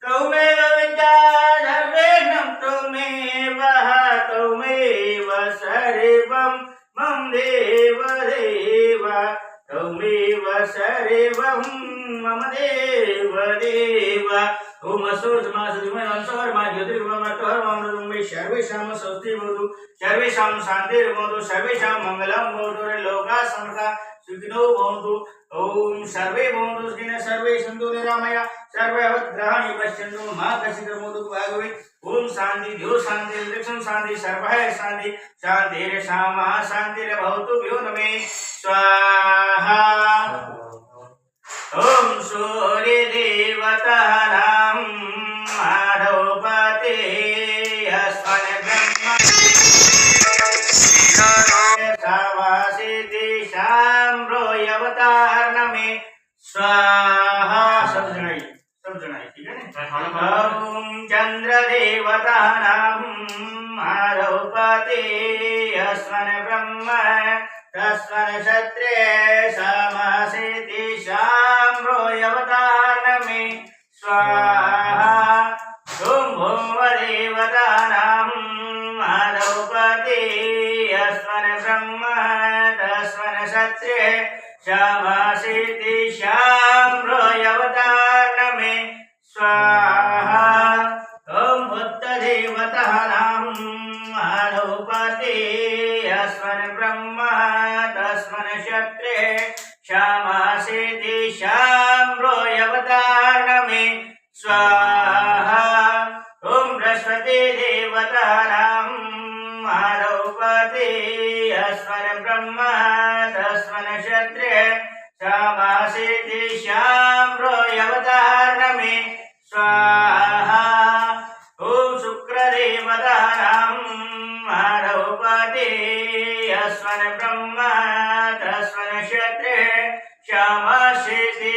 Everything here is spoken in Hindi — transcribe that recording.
त्वमेव विद्या सर्वेषां त्वमेव त्वमेव सर्वं मम देव देव त्वमेव सर्वं मम देव देव ओम अस्वरमाज्योतिर्मय सर्वेषां स्वस्तिर्भवतु सर्वेषां शान्तिर्भवतु सर्वेषां मङ्गलं भवतु लोकाः समस्ताः सुखिनो भवन्तु ओम सर्वे भवन्तु सुखिनः सर्वे सन्तु निरामया सर्वे भद्राणि पश्यन्तु मा कश्चित् मुदुः भागवे ओम शान्ति द्यो शान्ति लक्षण शान्ति सर्वः शान्ति शान्तिर्शामा शान्तिर्भवतु भ्यो नमे स्वाहा ओम सूर्य देवतानां आधोपते अस्मन् ब्रह्म सावासिति शाम्रो यवतार्णमे स्वाहा सब जनाई ठीक है ओम चंद्र देवतानां आधोपते अस्मन् ब्रह्म तस्मन् क्षत्रे समासिति शाम्रो यवतार्णमे स्वाहा ओम भूमदेवतानां आधोपते अस्मन् ब्रह्म तस्मन् क्षत्रे समासिति शाम्रो यवतार्णमे स्वाहा ओम भूतदेवतानां आधोपते अस्मन् ब्रह्म तस्मन् क्षत्रे क्षमासिति शाम्रो यवतार्णमे स्वाहा ओम बृहस्पति देवतानां आधोपते अस्मन् ब्रह्म तस्मन् क्षत्रे क्षमासिति शाम्रो यवतार्णमे स्वाहा ओम शुक्रदेवतानां आधोपते अस्मन् ब्रह्म तस्मन् क्षत्रे क्षमासिति